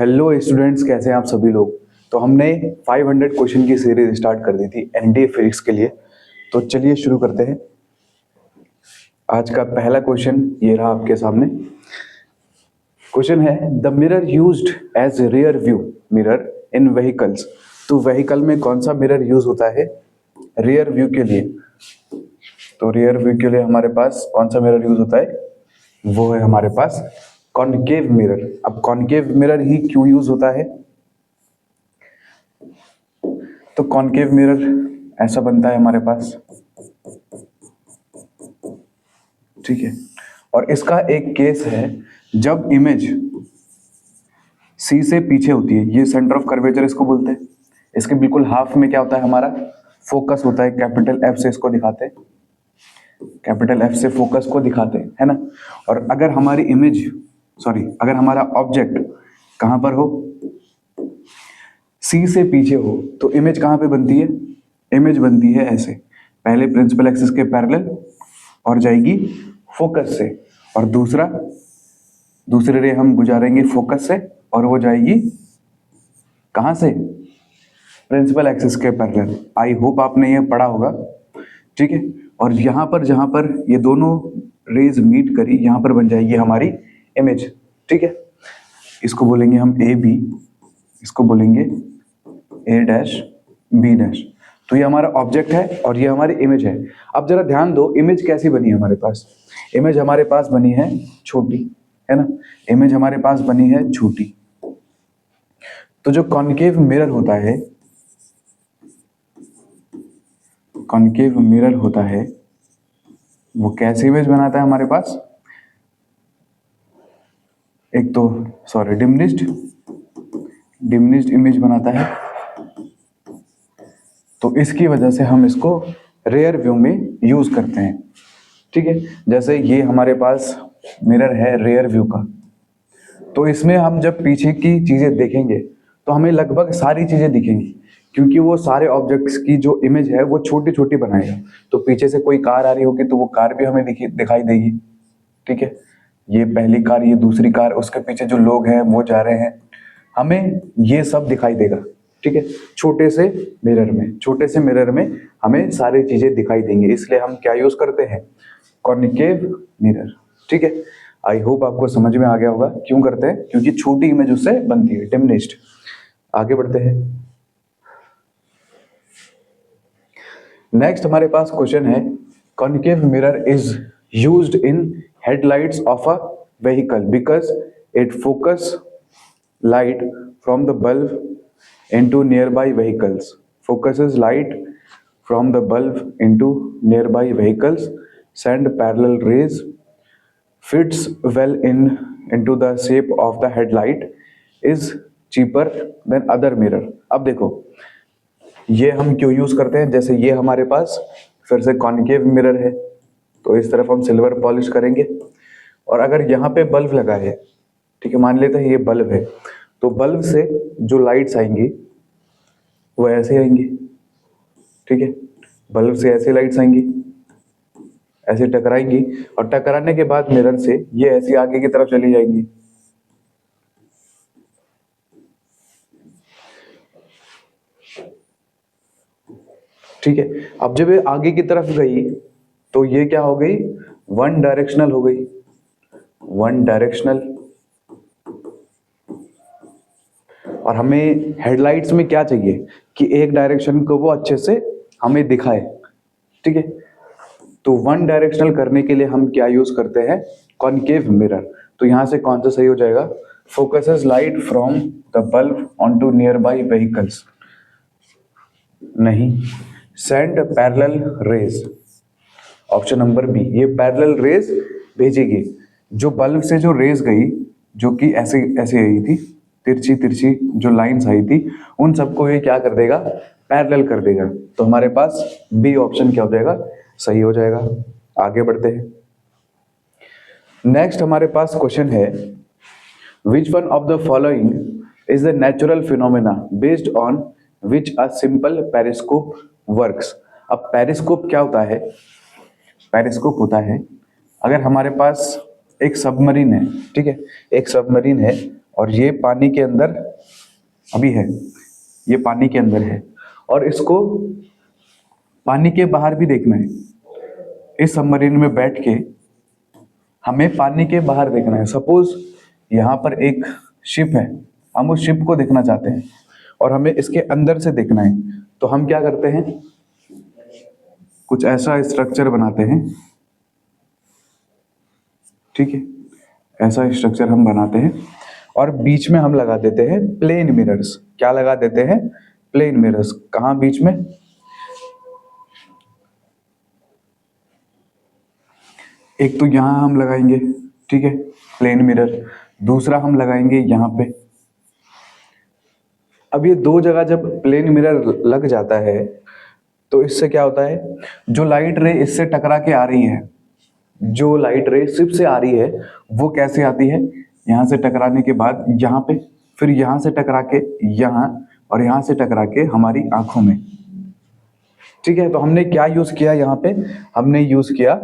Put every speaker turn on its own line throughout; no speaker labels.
Hello students, कैसे हैं आप सभी लोग। तो हमने 500 क्वेश्चन की सीरीज स्टार्ट कर दी थी एनडीए फिजिक्स के लिए। तो चलिए शुरू करते हैं। आज का पहला क्वेश्चन ये रहा आपके सामने। क्वेश्चन है the mirror used as rear view mirror in vehicles. तो व्हीकल में कौन सा मिरर यूज होता है रियर व्यू के लिए। तो रियर व्यू के लिए हमारे पास कौन सा मिरर यूज होता है, वो है हमारे पास कॉनकेव मिरर। अब कॉनकेव मिरर ही क्यों यूज होता है, तो कॉनकेव मिरर ऐसा बनता है हमारे पास, ठीक है। और इसका एक केस है जब इमेज सी से पीछे होती है, ये सेंटर ऑफ कर्वेचर इसको बोलते हैं। इसके बिल्कुल हाफ में क्या होता है, हमारा फोकस होता है, कैपिटल एफ से इसको दिखाते हैं, कैपिटल एफ से फोकस को दिखाते हैं, है ना। और अगर हमारी अगर हमारा ऑब्जेक्ट कहां पर हो, सी से पीछे हो, तो इमेज कहां पे बनती है, इमेज बनती है ऐसे, पहले प्रिंसिपल एक्सिस के पैरेलल और जाएगी फोकस से, और दूसरे रे हम गुजारेंगे फोकस से और वो जाएगी कहां से, प्रिंसिपल एक्सिस के पैरेलल। आई होप आपने ये पढ़ा होगा, ठीक है। और यहां पर जहां पर ये दोनों रेज मीट करी, यहां पर बन जाएगी हमारी इमेज, ठीक है। इसको बोलेंगे हम ए बी, इसको बोलेंगे ए डैश बी डैश। तो ये हमारा ऑब्जेक्ट है और ये हमारी इमेज है। अब जरा ध्यान दो, इमेज कैसी बनी है हमारे पास। इमेज हमारे पास बनी है छोटी, है ना, इमेज हमारे पास बनी है छोटी। तो जो कॉनकेव मिरर होता है, कॉनकेव मिरर होता है, वो कैसी इमेज बनाता है हमारे पास, एक तो डिमिनिश्ड इमेज बनाता है। तो इसकी वजह से हम इसको रेयर व्यू में यूज करते हैं, ठीक है। जैसे ये हमारे पास मिरर है रेयर व्यू का, तो इसमें हम जब पीछे की चीजें देखेंगे तो हमें लगभग सारी चीजें दिखेंगी, क्योंकि वो सारे ऑब्जेक्ट्स की जो इमेज है वो छोटी छोटी बनाएगा। तो पीछे से कोई कार आ रही होगी तो वो कार भी हमें दिखाई देगी, ठीक है। ये पहली कार, ये दूसरी कार, उसके पीछे जो लोग हैं वो जा रहे हैं, हमें ये सब दिखाई देगा, ठीक है। छोटे से मिरर में हमें सारी चीजें दिखाई देंगी, इसलिए हम क्या यूज करते हैं, कॉनकेव मिरर, ठीक है। आई होप आपको समझ में आ गया होगा क्यों करते हैं, क्योंकि छोटी इमेज उससे बनती है, डिमिनिश्ड। आगे बढ़ते हैं। नेक्स्ट हमारे पास क्वेश्चन है concave mirror is used in headlights of a vehicle because it focus light from the bulb into nearby vehicles. Focuses light from the bulb into nearby vehicles. Send parallel rays. Fits well into the shape of the headlight. Is cheaper than other mirror. अब देखो, ये हम क्यों use करते हैं। जैसे ये हमारे पास फिर से कॉनकेव मिरर है, तो इस तरफ हम सिल्वर पॉलिश करेंगे, और अगर यहाँ पे बल्ब लगा है, ठीक है, मान लेते हैं ये बल्ब है, तो बल्ब से जो लाइट्स आएंगी वो ऐसे आएंगी, ठीक है। बल्ब से ऐसे लाइट्स आएंगी, ऐसे टकराएंगी, और टकराने के बाद मिरर से ये ऐसी आगे की तरफ चली जाएंगी, ठीक है। अब जब ये आगे की तरफ गई तो ये क्या हो गई, वन डायरेक्शनल हो गई, वन डायरेक्शनल। और हमें हेडलाइट्स में क्या चाहिए कि एक डायरेक्शन को वो अच्छे से हमें दिखाए, ठीक है। तो वन डायरेक्शनल करने के लिए हम क्या यूज करते हैं, कॉनकेव मिरर। तो यहां से कौन सा सही हो जाएगा, focuses light from the bulb onto nearby vehicles, नहीं, send parallel rays, option number B, ये पैरेलल रेज भेजेगी। जो बल्ब से जो रेज गई, जो कि ऐसे ऐसे आई थी, तिरछी तिरछी जो लाइंस आई थी, उन सबको ये क्या कर देगा, पैरेलल कर देगा। तो हमारे पास बी ऑप्शन क्या हो जाएगा, सही हो जाएगा। आगे बढ़ते हैं। नेक्स्ट हमारे पास क्वेश्चन है which one of the following is the natural phenomena based on which a simple periscope works. अब पेरिस्कोप क्या होता है, पेरिस्कोप होता है अगर हमारे पास एक सबमरीन है, ठीक है, एक सबमरीन है और ये पानी के अंदर अभी है, ये पानी के अंदर है, और इसको पानी के बाहर भी देखना है। इस सबमरीन में बैठ के हमें पानी के बाहर देखना है। सपोज यहाँ पर एक शिप है, हम उस शिप को देखना चाहते हैं और हमें इसके अंदर से देखना है, तो हम क्या करते हैं, कुछ ऐसा स्ट्रक्चर बनाते हैं, ठीक है, ऐसा स्ट्रक्चर हम बनाते हैं और बीच में हम लगा देते हैं प्लेन मिरर्स। क्या लगा देते हैं? Plane mirrors. कहाँ बीच में? एक तो यहाँ हम लगाएंगे, ठीक है, प्लेन मिरर। दूसरा हम लगाएंगे यहाँ पे। अब ये दो जगह जब प्लेन मिरर लग जाता है तो इससे क्या होता है, जो लाइट रे इससे टकरा के आ रही है, जो लाइट रे शिप से आ रही है वो कैसे आती है, यहाँ से टकराने के बाद यहाँ पे, फिर यहाँ से टकरा के यहाँ, और यहाँ से टकरा के हमारी आंखों में, ठीक है। तो हमने क्या यूज किया यहाँ पे, हमने यूज किया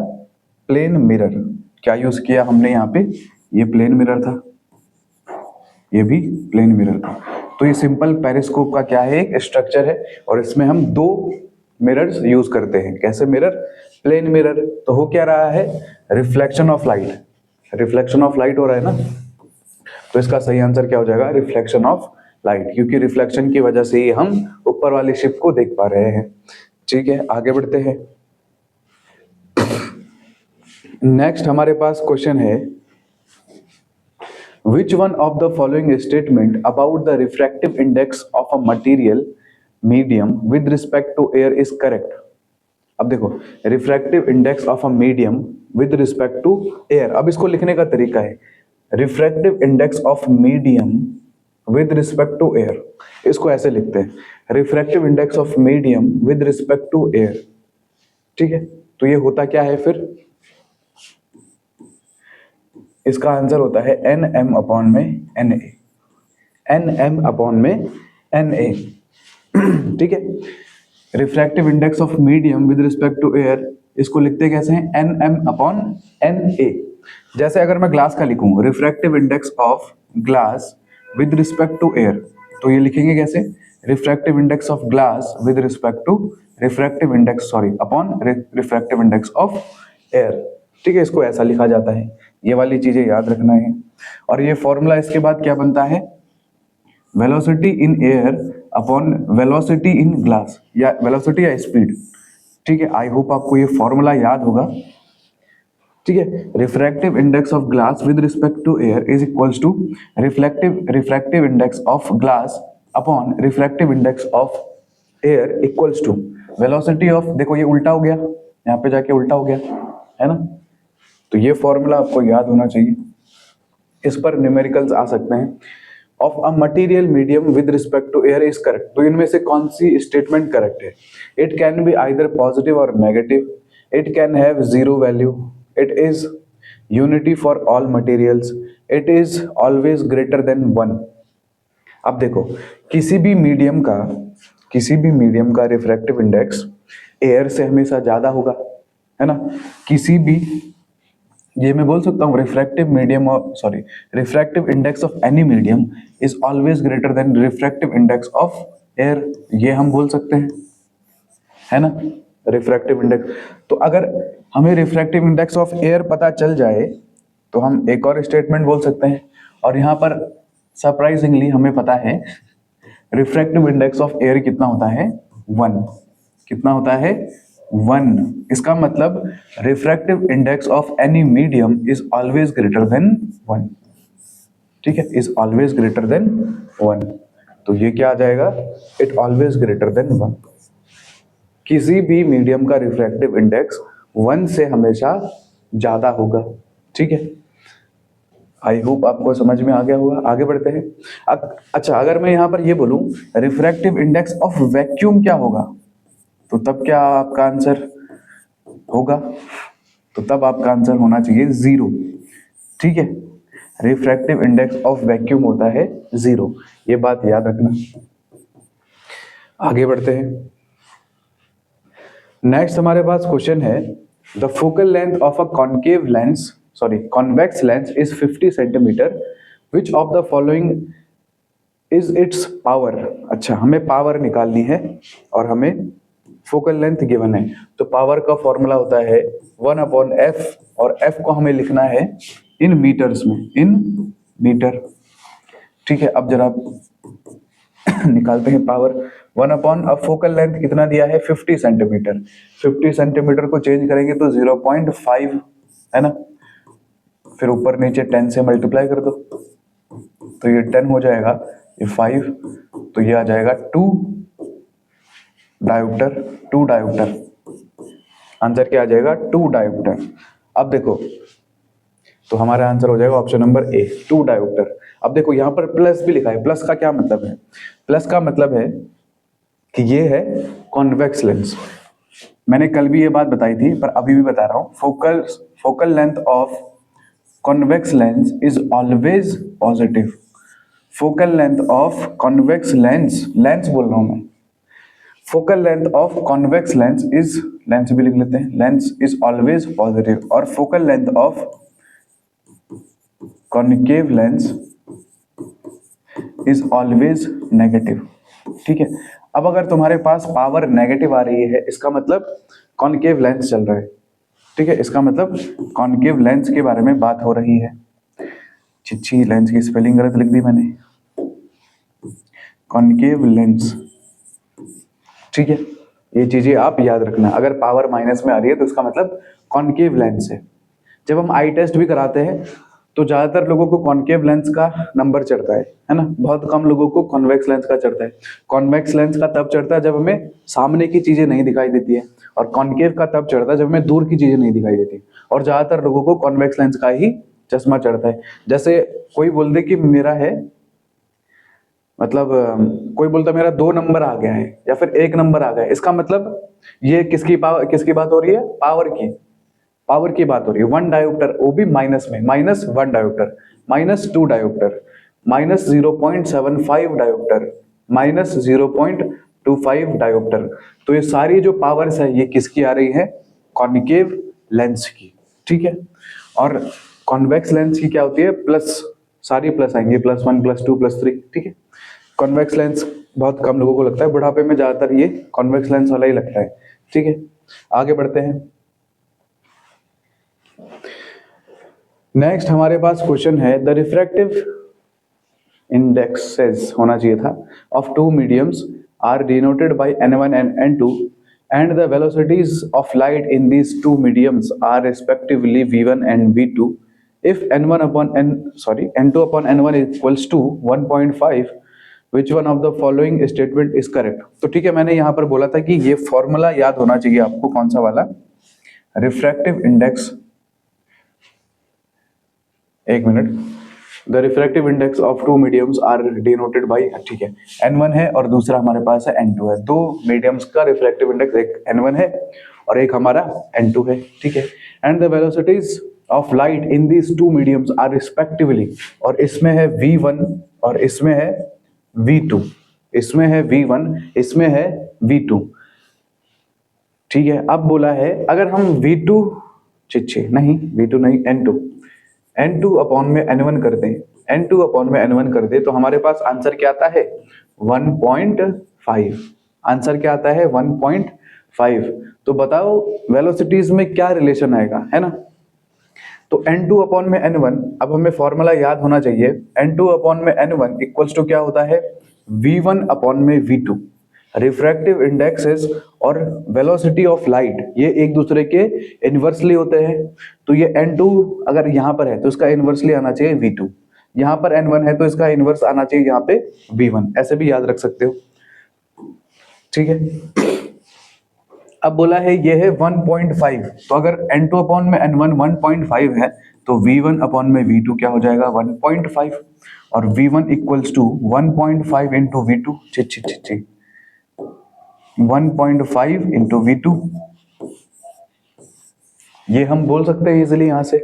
प्लेन मिरर। क्या यूज किया हमने यहाँ पे, ये प्लेन मिरर था, ये भी प्लेन मिरर था। तो ये सिंपल पेरिस्कोप का क्या है, एक स्ट्रक्चर है, और इसमें हम दो मिरर्स यूज करते हैं। कैसे मिरर? Plane mirror. तो हो क्या रहा है, reflection of light, reflection of light हो रहा है ना। तो इसका सही आंसर क्या हो जाएगा, रिफ्लेक्शन ऑफ लाइट, क्योंकि रिफ्लेक्शन की वजह से ही हम ऊपर वाली शिप को देख पा रहे हैं। ठीक है, आगे बढ़ते हैं। नेक्स्ट हमारे पास क्वेश्चन है, which one of the following statement about the refractive index of a material medium with respect to air is correct? अब देखो, refractive index of a medium with respect to air, अब इसको लिखने का तरीका है refractive index of medium with respect to air, इसको ऐसे लिखते हैं refractive index of medium with respect to air, ठीक है। तो ये होता क्या है फिर, इसका आंसर होता है एन एम अपॉन में N A, N M upon में एन ए, ठीक है। Refractive index of medium with respect to air, इसको लिखते कैसे हैं, N M upon N A. जैसे अगर मैं ग्लास का लिखूं, refractive index of glass with respect to air, तो ये लिखेंगे कैसे, refractive index of glass with respect to refractive index, sorry, upon refractive index of air, ठीक है। इसको ऐसा लिखा जाता है, ये वाली चीजें याद रखना है। और ये फॉर्मूला इसके बाद क्या बनता है, velocity in air upon velocity in glass, या वेलोसिटी या स्पीड, ठीक है। आई होप आपको ये फॉर्मूला याद होगा, ठीक है। Refractive index of glass with respect to air is equals to refractive index of glass upon refractive index of air equals to velocity of, देखो ये उल्टा हो गया, यहाँ पे जाके उल्टा हो गया, है ना। तो ये फॉर्मूला आपको याद होना चाहिए, इस पर न्यूमेरिकल्स आ सकते हैं। Of a material medium with respect to air is correct, तो इनमें से कौन सी स्टेटमेंट करेक्ट है, it can be either positive और negative, it can have zero value, it is unity for all materials, it is always greater than 1। अब देखो, किसी भी मीडियम का रिफ्रैक्टिव इंडेक्स एयर से हमेशा ज्यादा होगा, है ना। किसी भी, ये मैं बोल सकता हूँ refractive index of any medium is always greater then refractive index of air, ये हम बोल सकते हैं, है ना, रिफ्रैक्टिव इंडेक्स। तो अगर हमें रिफ्रैक्टिव इंडेक्स ऑफ एयर पता चल जाए तो हम एक और स्टेटमेंट बोल सकते हैं, और यहाँ पर सरप्राइजिंगली हमें पता है रिफ्रैक्टिव इंडेक्स ऑफ एयर कितना होता है, 1। कितना होता है, 1। इसका मतलब refractive index of any medium is always greater than 1, ठीक है, इज ऑलवेज ग्रेटर देन 1। तो ये क्या आ जाएगा, इट ऑलवेज ग्रेटर देन 1। किसी भी मीडियम का रिफ्रैक्टिव इंडेक्स 1 से हमेशा ज्यादा होगा, ठीक है। आई होप आपको समझ में आ गया होगा। आगे बढ़ते हैं। अच्छा, अगर मैं यहाँ पर ये बोलूं रिफ्रैक्टिव इंडेक्स ऑफ वैक्यूम क्या होगा, तो तब क्या आपका आंसर होगा, तो तब आपका आंसर होना चाहिए 0, ठीक है। रिफ्रैक्टिव इंडेक्स ऑफ वैक्यूम होता है 0, ये बात याद रखना। आगे बढ़ते हैं। नेक्स्ट हमारे पास क्वेश्चन है, the focal length of a convex lens is 50 centimetre which of the following is it's power. अच्छा, हमें पावर निकालनी है और हमें फोकल लेंथ गिवन है, तो पावर का फॉर्मूला होता है 1/f, और f को हमें लिखना है इन मीटर्स में, इन मीटर। ठीक है, अब जरा निकालते हैं पावर। 1/, अब फोकल लेंथ कितना दिया है 50 सेंटीमीटर, 50 सेंटीमीटर को चेंज करेंगे तो 0.5 है ना, फिर ऊपर नीचे 10 से मल्टीप्लाई कर दो तो ये 10 हो जाएगा, ये 5, तो ये आ जाएगा 2 डायोप्टर, 2 डायोप्टर। आंसर क्या आ जाएगा 2 डायोप्टर। अब देखो, तो हमारा आंसर हो जाएगा ऑप्शन नंबर ए, 2 डायोप्टर। अब देखो यहाँ पर प्लस भी लिखा है, प्लस का क्या मतलब है? प्लस का मतलब है कि ये है कॉन्वेक्स लेंस। मैंने कल भी ये बात बताई थी पर अभी भी बता रहा हूँ, focal length of convex lens is always positive. Focal length of convex lens, lens बोल रहा हूं मैं, focal length of convex lens is, lens भी लिख लेते हैं, लेंस इज ऑलवेज पॉजिटिव, और focal length of concave lens is always negative. ठीक है, अब अगर तुम्हारे पास पावर नेगेटिव आ रही है, इसका मतलब कॉन्केव लेंस चल रहा है। ठीक है, इसका मतलब कॉन्केव लेंस के बारे में बात हो रही है। चिच्छी, लेंस की स्पेलिंग गलत लिख दी मैंने, कॉन्केव लेंस। ठीक है, ये चीजें आप याद रखना, अगर पावर माइनस में आ रही है तो इसका मतलब कॉन्केव लेंस है। जब हम आई टेस्ट भी कराते हैं तो ज्यादातर लोगों को कॉन्केव लेंस का नंबर चढ़ता है ना, बहुत कम लोगों को कॉन्वेक्स लेंस का चढ़ता है। कॉन्वेक्स लेंस का तब चढ़ता है जब हमें सामने की चीजें नहीं दिखाई देती है, और कॉन्केव का तब चढ़ता है जब हमें दूर की चीजें नहीं दिखाई देती, और ज्यादातर लोगों को कॉन्वेक्स लेंस का ही चश्मा चढ़ता है। जैसे कोई बोल दे कि मेरा है, मतलब कोई बोलता मेरा 2 नंबर आ गया है या फिर 1 नंबर आ गया है, इसका मतलब ये किसकी बात हो रही है? पावर की बात हो रही है। 1 डायोप्टर, वो भी माइनस में, -1 डायोप्टर, -2 डायोप्टर, -0.75 डायोप्टर, -0.25 डायोप्टर। तो ये सारी जो पावर्स है ये किसकी आ रही है? कॉन्केव लेंस की। ठीक है, और कॉन्वेक्स लेंस की क्या होती है? प्लस, सारी प्लस आएंगे, +1, +2, +3। ठीक है, कॉन्वेक्स लेंस बहुत कम लोगों को लगता है, बुढ़ापे में ज्यादातर ये कॉन्वेक्स लेंस वाला ही लगता है। ठीक है, आगे बढ़ते हैं। नेक्स्ट हमारे पास क्वेश्चन है, द रिफ्रैक्टिव इंडेक्सेस होना चाहिए था of 2 mediums are denoted by n1 and n2 and the velocities of light in these 2 mediums are respectively v1 and v2 if n2 upon n1 is equals to 1.5 which one of the following statement is correct। तो ठीक है, मैंने यहाँ पर बोला था कि ये फॉर्मूला याद होना चाहिए आपको, कौन सा वाला? रिफ्रैक्टिव इंडेक्स, एक minute, the refractive index of 2 mediums are denoted by, ठीक है, n1 है और दूसरा हमारे पास है n2 है। 2 मीडियम्स का रिफ्रैक्टिव इंडेक्स, एक n1 है और एक हमारा n2 है। ठीक है, and the velocities of light in these 2 mediums are respectively, और इसमें है v1 और इसमें है v2, इसमें है v1, इसमें है v2। ठीक है, अब बोला है अगर हम v2 नहीं v2 नहीं n2 अपॉन में n1 कर दें, n2 अपॉन में n1 कर दे तो हमारे पास आंसर क्या आता है? 1.5। आंसर क्या आता है? 1.5। तो बताओ वेलोसिटीज में क्या रिलेशन आएगा, है ना? तो n2 अपॉन में n1, अब हमें फॉर्मूला याद होना चाहिए, n2 अपॉन में n1 इक्वल्स टू क्या होता है? v1 अपॉन में v2। रिफ्रैक्टिव इंडेक्सेस और वेलोसिटी ऑफ लाइट ये एक दूसरे के इनवर्सली होते हैं, तो ये n2 अगर यहाँ पर है तो इसका इनवर्सली आना चाहिए v2, यहाँ पर n1 है तो इसका इनवर्स आना चाहिए यहाँ पे v1, ऐसे भी याद रख सकते हो। ठीक है, अब बोला है ये है 1.5, तो अगर n2 अपॉन में n1 1.5 है तो v1 अपॉन में v2 क्या हो जाएगा? 1.5, और v1 equals to 1.5 into v2, 1.5 into v2, ये हम बोल सकते हैं इजिली यहाँ से।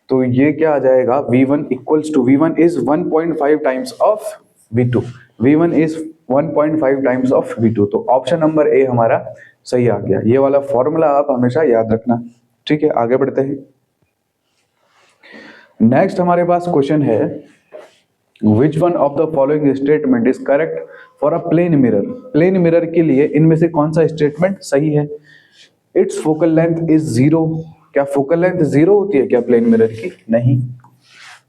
तो ये क्या आ जाएगा? v1 equals to, v1 is 1.5 times of v2, v1 is 1.5 times of v2। तो ऑप्शन नंबर ए हमारा सही आ गया। ये वाला फॉर्मूला आप हमेशा याद रखना। ठीक है, आगे बढ़ते हैं। नेक्स्ट हमारे पास क्वेश्चन है, which one of the following statement is correct for a plane mirror, plane mirror के लिए इनमें से कौन सा स्टेटमेंट सही है? It's focal length is zero, क्या फोकल लेंथ जीरो होती है क्या प्लेन मिरर की? नहीं।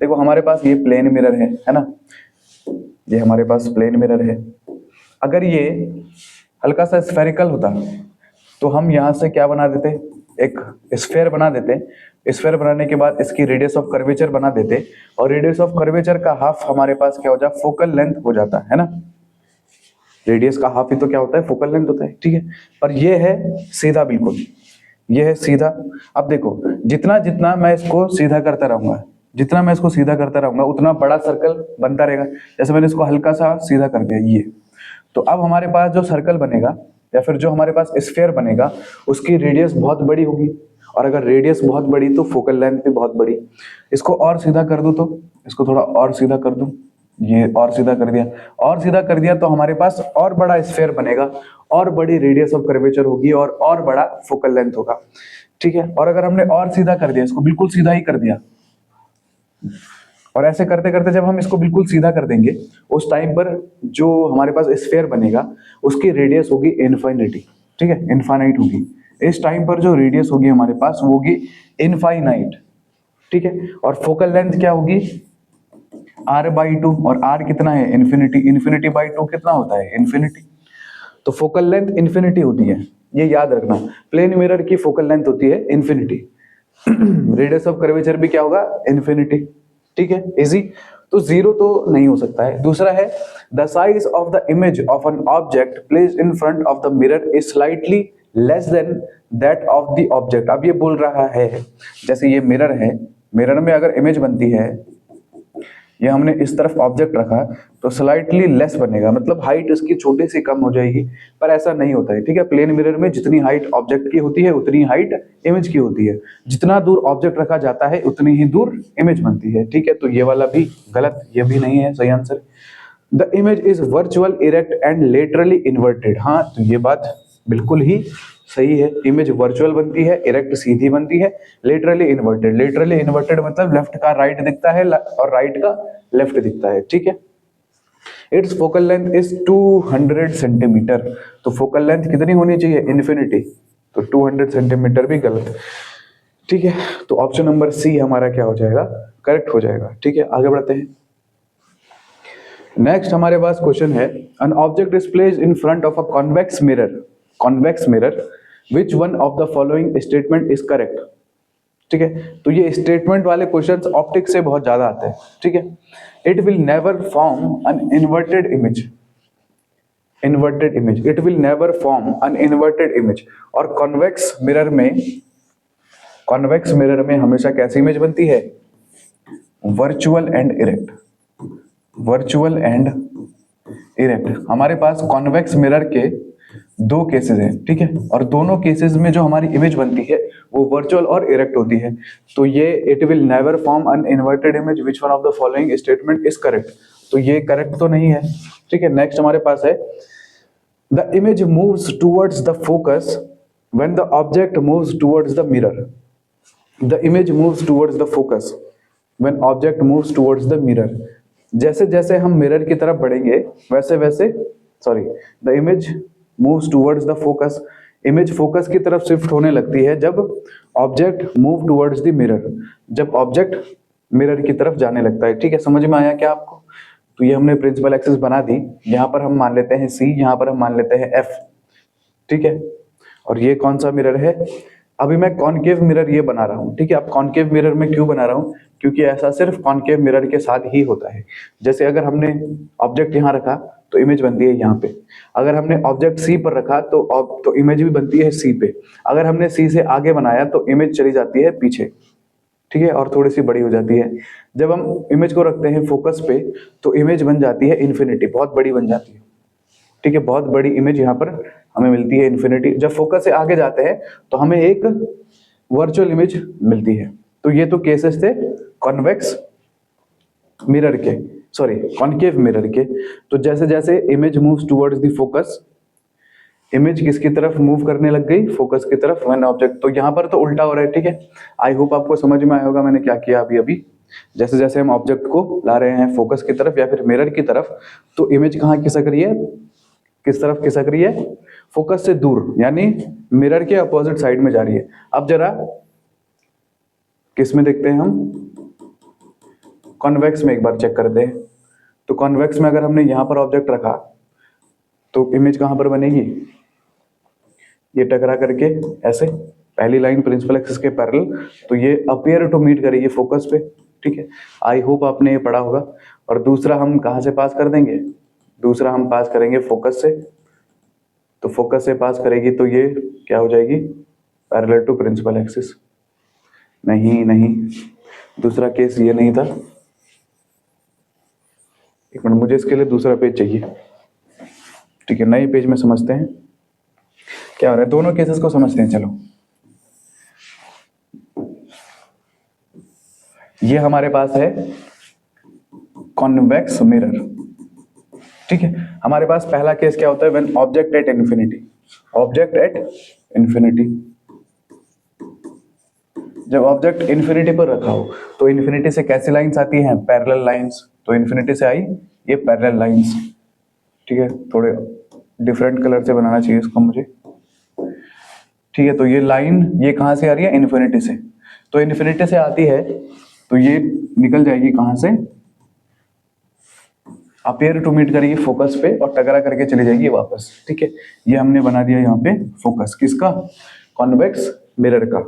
देखो हमारे पास ये प्लेन मिरर है ना, ये हमारे पास प्लेन मिरर है। अगर ये हल्का सा स्फेरिकल होता तो हम यहाँ से क्या बना देते, एक स्फेयर बना देते। स्फेयर बनाने के बाद इसकी रेडियस ऑफ कर्वेचर बना देते, और रेडियस ऑफ कर्वेचर का हाफ हमारे पास क्या हो जाए, फोकल लेंथ हो जाता है ना। रेडियस का हाफ ही तो क्या होता है, फोकल लेंथ होता है, ठीक है। पर ये है सीधा, बिल्कुल ये है सीधा। अब देखो जितना जितना मैं इसको सीधा करता रहूंगा, जितना मैं इसको सीधा करता रहूंगा उतना बड़ा सर्कल बनता रहेगा। जैसे मैंने इसको हल्का सा सीधा कर दिया ये, तो अब हमारे पास जो सर्कल बनेगा या फिर जो हमारे पास स्फेयर बनेगा उसकी रेडियस बहुत बड़ी होगी, और अगर रेडियस बहुत बड़ी तो फोकल लेंथ भी बहुत बड़ी। इसको और सीधा कर दूं, तो इसको थोड़ा और सीधा कर दूं, ये और सीधा कर दिया, और सीधा कर दिया तो हमारे पास और बड़ा स्फेयर बनेगा, और बड़ी रेडियस ऑफ कर्वेचर होगी, और बड़ा फोकल लेंथ होगा, ठीक है। और अगर हमने और सीधा कर दिया, इसको बिल्कुल सीधा ही कर दिया, और ऐसे करते करते जब हम इसको बिल्कुल सीधा कर देंगे उस टाइम पर जो हमारे पास स्फेयर बनेगा उसकी रेडियस होगी इनफाइनिटी, ठीक है, इनफाइनाइट होगी। इस टाइम पर जो रेडियस होगी हमारे पास वो होगी इनफाइनाइट, ठीक है। और फोकल लेंथ क्या होगी, r/2, और r कितना है, इन्फिनिटी। इन्फिनिटी बाई 2 कितना होता है, इन्फिनिटी। तो फोकल लेंथ इन्फिनिटी होती है, ये याद रखना। प्लेन मिरर की फोकल लेंथ होती है इन्फिनिटी। रेडियस ऑफ कर्वेचर भी क्या होगा, इन्फिनिटी, ठीक है, इजी। तो जीरो तो नहीं हो सकता है। दूसरा है the size of the image of an object placed in front of the mirror is slightly less than that of the object. अब ये बोल रहा है जैसे ये मिरर है, मिरर में अगर इमेज बनती है, ये हमने इस तरफ ऑब्जेक्ट रखा तो स्लाइटली लेस बनेगा, मतलब हाइट इसकी छोटी सी कम हो जाएगी, पर ऐसा नहीं होता है, ठीक है। प्लेन मिरर में जितनी हाइट ऑब्जेक्ट की होती है उतनी हाइट इमेज की होती है, जितना दूर ऑब्जेक्ट रखा जाता है उतनी ही दूर इमेज बनती है, ठीक है। तो ये वाला भी गलत, ये भी नहीं है सही answer. The image is virtual, erect and laterally inverted. हाँ, तो ये बात बिल्कुल ही सही है। इमेज वर्चुअल बनती है, इरेक्ट सीधी बनती है, लेटरली इन्वर्टेड। लेटरली इन्वर्टेड मतलब लेफ्ट का राइट दिखता है और राइट का लेफ्ट दिखता है, ठीक है। It's focal length is 200 centimetre. तो फोकल लेंथ कितनी होनी चाहिए, इन्फिनिटी। तो 200 सेंटीमीटर भी गलत, ठीक है। तो ऑप्शन नंबर सी हमारा क्या हो जाएगा, करेक्ट हो जाएगा, ठीक है। आगे बढ़ते हैं। नेक्स्ट हमारे पास क्वेश्चन है, N object is placed in front of a convex mirror, convex mirror, which one of the following statement is correct, ठीक है। तो ये स्टेटमेंट वाले क्वेश्चंस ऑप्टिक्स से बहुत ज्यादा आते हैं, ठीक है। It will never form an inverted image, inverted image, it will never form an inverted image. और कॉन्वेक्स मिरर में, कॉन्वेक्स मिरर में हमेशा कैसी इमेज बनती है, virtual and erect, virtual and erect. हमारे पास कॉन्वेक्स मिरर के दो केसेस हैं, ठीक है, और दोनों केसेस में जो हमारी इमेज बनती है वो वर्चुअल और इरेक्ट होती है। तो ये it will never form an inverted image, which one of the following statement is correct. तो ये करेक्ट तो नहीं है, ठीक है। नेक्स्ट हमारे पास है the image moves towards the focus when the object moves towards the mirror. The image moves towards the focus when object moves towards the mirror. जैसे जैसे हम मिरर की तरफ बढ़ेंगे वैसे वैसे, sorry, the image moves towards the focus, image focus की तरफ शिफ्ट होने लगती है जब object move towards the mirror, जब ऑब्जेक्ट मिरर की तरफ जाने लगता है, ठीक है। समझ में आया क्या आपको? तो ये हमने प्रिंसिपल एक्सिस बना दी, यहाँ पर हम मान लेते हैं C, यहाँ पर हम मान लेते हैं F, ठीक है। और ये कौन सा मिरर है, अभी मैं कॉनकेव मिरर ये बना रहा हूँ, ठीक है। अब कॉनकेव मिरर में क्यों बना रहा हूँ, क्योंकि ऐसा सिर्फ कॉनकेव मिरर के साथ ही होता है। जैसे अगर हमने ऑब्जेक्ट यहाँ रखा तो इमेज बनती है यहाँ पे, अगर हमने ऑब्जेक्ट C पर रखा तो इमेज भी बनती है C पे, अगर हमने C से आगे बनाया तो इमेज चली जाती है पीछे, ठीक है, और थोड़ी सी बड़ी हो जाती है। जब हम इमेज को रखते हैं फोकस पे तो इमेज बन जाती है इन्फिनिटी, बहुत बड़ी बन जाती है, ठीक है। बहुत बड़ी इमेज यहाँ पर हमें मिलती है इन्फिनिटी। जब फोकस से आगे जाते हैं तो हमें एक वर्चुअल इमेज मिलती है। तो ये तो केसेस थे कॉन्वेक्स मिरर के, सॉरी कॉनकेव मिरर के। तो जैसे जैसे image moves towards the focus, image किसकी तरफ मूव करने लग गई, फोकस की तरफ, व्हेन ऑब्जेक्ट। तो यहाँ पर तो उल्टा हो रहा है, ठीक है। आई होप आपको समझ में आया होगा मैंने क्या किया अभी अभी। जैसे जैसे हम ऑब्जेक्ट को ला रहे हैं फोकस की तरफ या फिर मिरर की तरफ, तो इमेज कहाँ खिसक रही है, किस तरफ खिसक रही है, फोकस से दूर, यानी मिरर के अपोजिट साइड में जा रही है। अब जरा किस में देखते हैं हम, कॉन्वेक्स में एक बार चेक करते हैं। तो कॉन्वेक्स में अगर हमने यहां पर ऑब्जेक्ट रखा तो इमेज कहां पर बनेगी, ये टकरा करके ऐसे, पहली लाइन प्रिंसिपल एक्सिस के पैरेलल, तो ये अपीयर टू मीट करेगी फोकस पे। ठीक है, आई होप आपने ये पढ़ा होगा। और दूसरा हम कहां से पास कर देंगे, दूसरा हम पास करेंगे फोकस से, तो फोकस से पास करेगी तो ये क्या हो जाएगी, पैरेलल टू प्रिंसिपल एक्सिस। नहीं नहीं, दूसरा केस ये नहीं था, एक मिनट, मुझे इसके लिए दूसरा पेज चाहिए। ठीक है, नए पेज में समझते हैं क्या हो रहा है, दोनों केसेस को समझते हैं। चलो, ये हमारे पास है कॉन्वेक्स मिरर। ठीक है, हमारे पास पहला केस क्या होता है, when object at infinity, object at infinity. जब ऑब्जेक्ट इन्फिनिटी पर रखा हो तो इन्फिनिटी से कैसी लाइंस आती हैं, पैरेलल लाइंस। तो इन्फिनिटी से आई ये पैरेलल लाइंस। ठीक है, थोड़े डिफरेंट कलर से बनाना चाहिए इसको मुझे। ठीक है, तो ये लाइन ये कहां से आ रही है, इन्फिनिटी से। तो इन्फिनिटी से आती है तो ये निकल जाएगी कहां से, अपीयर टू मीट करेगी फोकस पे और टकरा करके चली जाएगी वापस। ठीक है, ये हमने बना दिया यहाँ पे फोकस किसका, कॉन्वेक्स मिरर का।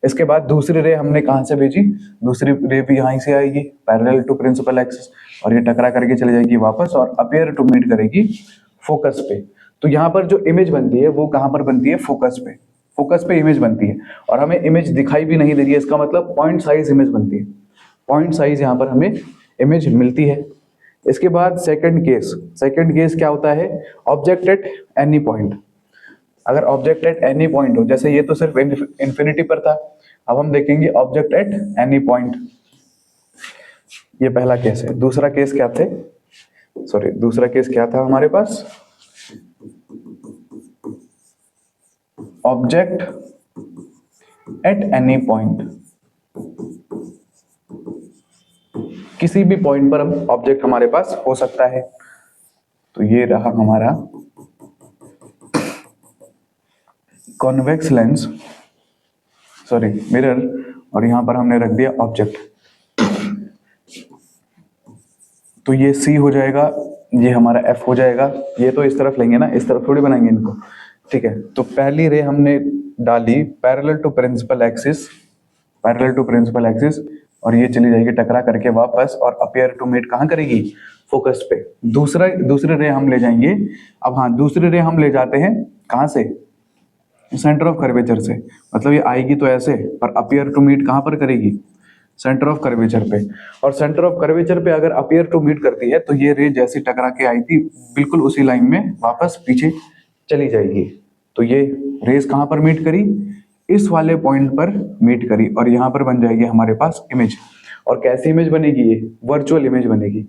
इसके बाद दूसरी रे हमने कहां से भेजी, दूसरी रे भी यहीं से आएगी पैरेलल टू प्रिंसिपल एक्सिस, और ये टकरा करके चली जाएगी वापस और अपीयर टू मीट करेगी फोकस पे। तो यहाँ पर जो इमेज बनती है वो कहां पर बनती है, फोकस पे, फोकस पे इमेज बनती है। और हमें इमेज दिखाई भी नहीं दे रही है, इसका मतलब पॉइंट साइज इमेज बनती है, पॉइंट साइज यहाँ पर हमें इमेज मिलती है। इसके बाद सेकंड केस क्या होता है, ऑब्जेक्ट एट एनी पॉइंट। अगर ऑब्जेक्ट एट एनी पॉइंट हो, जैसे ये तो सिर्फ इन्फिनिटी पर था, अब हम देखेंगे ऑब्जेक्ट एट एनी पॉइंट। ये पहला केस है। दूसरा केस क्या थे, सॉरी दूसरा केस क्या था हमारे पास, ऑब्जेक्ट एट एनी पॉइंट, किसी भी पॉइंट पर हम ऑब्जेक्ट हमारे पास हो सकता है। तो ये रहा हमारा कॉन्वेक्स लेंस, सॉरी मिरर, और यहां पर हमने रख दिया ऑब्जेक्ट। तो ये C हो जाएगा, ये हमारा F हो जाएगा। ये तो इस तरफ लेंगे ना, इस तरफ थोड़ी बनाएंगे इनको। ठीक है, तो पहली रे हमने डाली parallel to principal axis, parallel to principal axis, और ये चली जाएगी टकरा करके वापस और अपीयर टू मीट कहाँ करेगी, फोकस पे। दूसरे रे हम ले जाएंगे, अब हाँ दूसरे रे हम ले जाते हैं कहाँ से, सेंटर ऑफ कर्वेचर से। मतलब ये आएगी तो ऐसे, पर अपीयर टू मीट कहाँ पर करेगी, सेंटर ऑफ कर्वेचर पे। और सेंटर ऑफ कर्वेचर पे अगर अपीयर टू मीट करती है तो ये रे जैसी टकरा के आई थी बिल्कुल उसी लाइन में वापस पीछे चली जाएगी। तो ये रेस कहाँ पर मीट करी, इस वाले पॉइंट पर मीट करी, और यहाँ पर बन जाएगी हमारे पास इमेज। और कैसी इमेज बनेगी, ये वर्चुअल इमेज बनेगी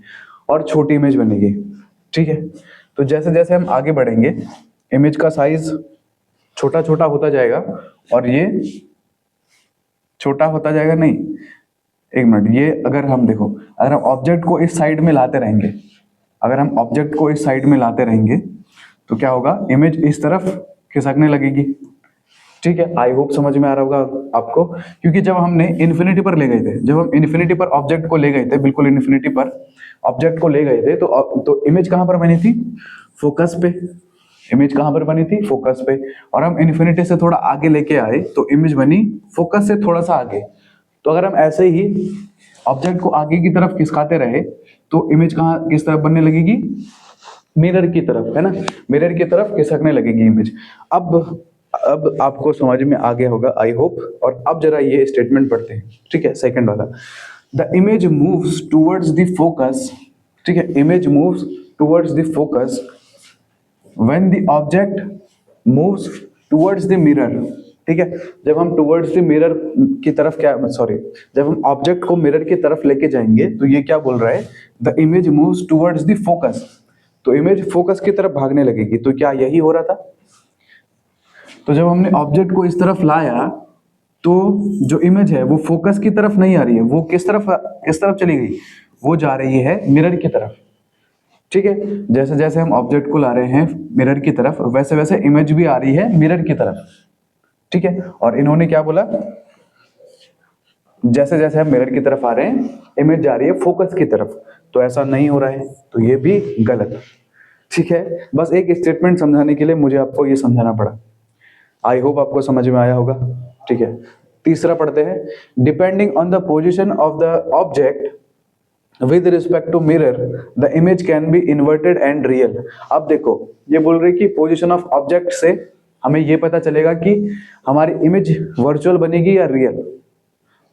और छोटी इमेज बनेगी। ठीक है, तो जैसे जैसे हम आगे बढ़ेंगे इमेज का साइज छोटा छोटा होता जाएगा, और ये छोटा होता जाएगा, नहीं एक मिनट, ये अगर हम देखो, अगर हम ऑब्जेक्ट को इस साइड में लाते रहेंगे, अगर हम ऑब्जेक्ट को इस साइड में लाते रहेंगे तो क्या होगा, इमेज इस तरफ खिसकने लगेगी। ठीक है, आई होप समझ में आ रहा होगा आपको, क्योंकि जब हमने इन्फिनिटी पर ले गए थे, जब हम इन्फिनिटी पर ऑब्जेक्ट को ले गए थे, बिल्कुल इन्फिनिटी पर ऑब्जेक्ट को ले गए थे, तो इमेज कहां पर बनी थी, फोकस पे। इमेज कहां पर बनी थी, फोकस पे। और हम इन्फिनिटी से थोड़ा आगे लेके आए तो इमेज बनी फोकस से थोड़ा सा आगे। तो अगर हम ऐसे ही ऑब्जेक्ट को आगे की तरफ खिसकाते रहे तो इमेज कहां किस तरफ बनने लगेगी, मिरर की तरफ, है ना, मिरर की तरफ खिसकने लगेगी इमेज। अब आपको समझ में आ गया होगा आई होप। और अब जरा ये स्टेटमेंट पढ़ते हैं। ठीक है, सेकंड वाला, the image moves towards the focus. ठीक है, image moves towards the focus when the object moves towards the mirror. ठीक है, जब हम टुवर्ड्स द मिरर की तरफ जब हम ऑब्जेक्ट को मिरर की तरफ लेके जाएंगे तो ये क्या बोल रहा है, the image moves towards the focus. तो इमेज फोकस की तरफ भागने लगेगी। तो क्या यही हो रहा था, तो जब हमने ऑब्जेक्ट को इस तरफ लाया तो जो इमेज है वो फोकस की तरफ नहीं आ रही है, वो किस तरफ चली गई, वो जा रही है मिरर की तरफ। ठीक है, जैसे जैसे हम ऑब्जेक्ट को ला रहे हैं मिरर की तरफ, वैसे वैसे इमेज भी आ रही है मिरर की तरफ। ठीक है, और इन्होंने क्या बोला, जैसे जैसे हम मिरर की तरफ आ रहे हैं इमेज जा रही है फोकस की तरफ, तो ऐसा नहीं हो रहा है, तो ये भी गलत। ठीक है, बस एक स्टेटमेंट समझाने के लिए मुझे आपको ये समझाना पड़ा। आई होप आपको समझ में आया होगा। ठीक है, तीसरा पढ़ते हैं, depending on the position of the object with respect to mirror the image can be inverted and real. अब देखो, ये बोल रही कि पोजिशन ऑफ ऑब्जेक्ट से हमें ये पता चलेगा कि हमारी इमेज वर्चुअल बनेगी या रियल।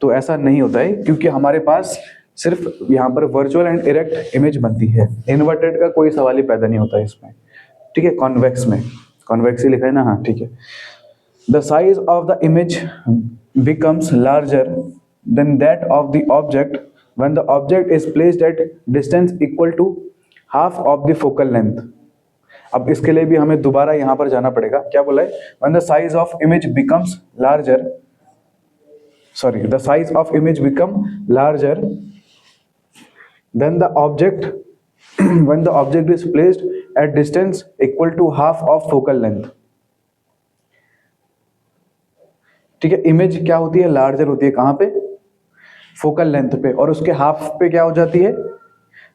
तो ऐसा नहीं होता है, क्योंकि हमारे पास सिर्फ यहाँ पर वर्चुअल एंड इरेक्ट इमेज बनती है, इन्वर्टेड का कोई सवाल ही पैदा नहीं होता है इसमें। ठीक है, कॉन्वेक्स में, कॉन्वेक्स ही लिखा है ना, हाँ ठीक है। The size of the image becomes larger than that of the object when the object is placed at distance equal to half of the focal length. अब इसके लिए भी हमें दोबारा यहाँ पर जाना पड़ेगा। क्या बोला है, when the size of image becomes larger, the size of image become larger than the object when the object is placed at distance equal to half of focal length. ठीक है, इमेज क्या होती है, लार्जर होती है, कहाँ पे, focal length पे, और उसके हाफ पे क्या हो जाती है,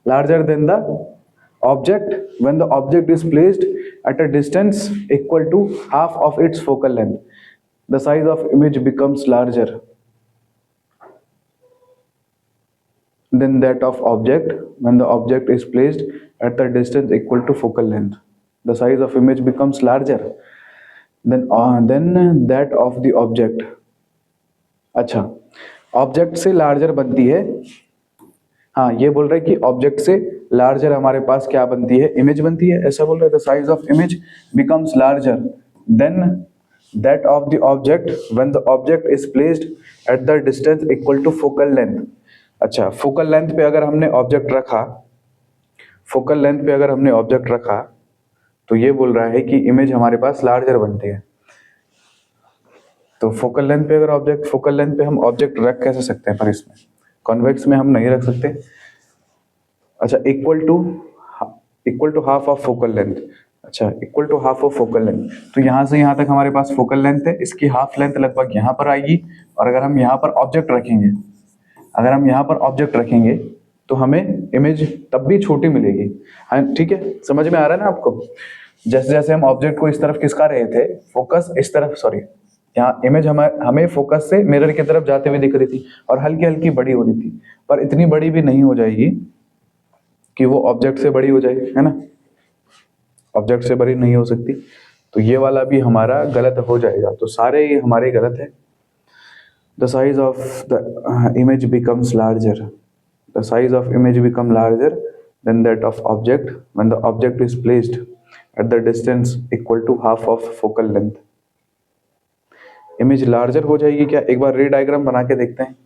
larger than the object when the object is placed at a distance equal to half of its focal length, the size of image becomes larger than that of object when the object is placed at the distance equal to focal length, the size of image becomes larger then that of the object। अच्छा, object से larger बनती है, हाँ ये बोल रहा है कि ऑब्जेक्ट से लार्जर हमारे पास क्या बनती है, इमेज बनती है, ऐसा बोल रहा है। The size of image becomes larger than that of the object when the object is placed at the distance equal to focal length. अच्छा, फोकल लेंथ पे अगर हमने ऑब्जेक्ट रखा, फोकल लेंथ पे अगर हमने ऑब्जेक्ट रखा, तो ये बोल रहा है कि इमेज हमारे पास लार्जर बनती है। तो फोकल लेंथ पे अगर ऑब्जेक्ट, फोकल लेंथ पे हम ऑब्जेक्ट रख कैसे सकते हैं, पर इसमें कॉन्वेक्स में हम नहीं रख सकते। अच्छा, equal to half of focal length. अच्छा, equal to half of focal length, तो यहाँ से यहाँ तक हमारे पास फोकल लेंथ है, इसकी हाफ लेंथ लगभग यहाँ पर आएगी, और अगर हम यहाँ पर ऑब्जेक्ट रखेंगे, अगर हम यहाँ पर ऑब्जेक्ट रखेंगे तो हमें इमेज तब भी छोटी मिलेगी। हाँ ठीक है, समझ में आ रहा है ना आपको। जैसे जैसे हम ऑब्जेक्ट को इस तरफ खिसका रहे थे, फोकस इस तरफ, यहाँ इमेज हमें फोकस से मिरर की तरफ जाते हुए दिख रही थी, और हल्की हल्की बड़ी हो रही थी, पर इतनी बड़ी भी नहीं हो जाएगी कि वो ऑब्जेक्ट से बड़ी हो जाए, है ना, ऑब्जेक्ट से बड़ी नहीं हो सकती। तो ये वाला भी हमारा गलत हो जाएगा, तो सारे ये हमारे गलत है। The size of the image becomes larger, the size of image become larger than that of object when the object is placed at the distance equal to half of focal length। Image larger हो जाएगी क्या, एक बार रे diagram बना के देखते हैं,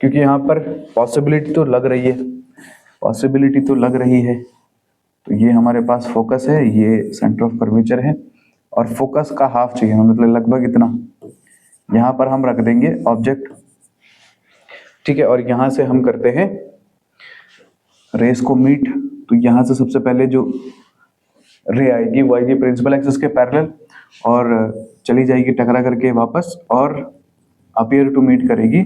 क्योंकि यहाँ पर पॉसिबिलिटी तो लग रही है, पॉसिबिलिटी तो लग रही है। तो ये हमारे पास फोकस है, ये सेंटर ऑफ कर्वेचर है, और फोकस का हाफ चाहिए, मतलब लगभग इतना। यहाँ पर हम रख देंगे ऑब्जेक्ट, ठीक है, और यहाँ से हम करते हैं रेस को मीट। तो यहाँ से सबसे पहले जो रे आएगी वो आएगी प्रिंसिपल एक्सिस के पैरेलल, और चली जाएगी टकरा करके वापस, और अपीयर टू मीट करेगी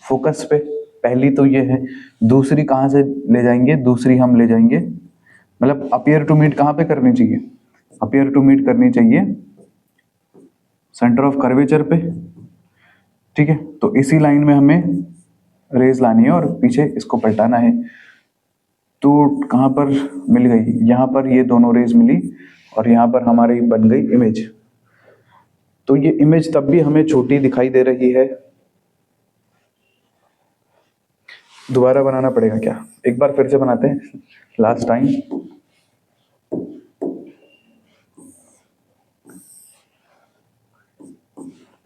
फोकस पे। पहली तो ये है, दूसरी कहाँ से ले जाएंगे, दूसरी हम ले जाएंगे, मतलब अपीयर टू मीट कहाँ पे करनी चाहिए, अपीयर टू मीट करनी चाहिए सेंटर ऑफ कर्वेचर पे। ठीक है, तो इसी लाइन में हमें रेज लानी है और पीछे इसको पलटाना है। तो कहाँ पर मिल गई, यहाँ पर ये दोनों रेज मिली, और यहाँ पर हमारी बन गई इमेज। तो ये इमेज तब भी हमें छोटी दिखाई दे रही है। दोबारा बनाना पड़ेगा क्या, एक बार फिर से बनाते हैं लास्ट टाइम।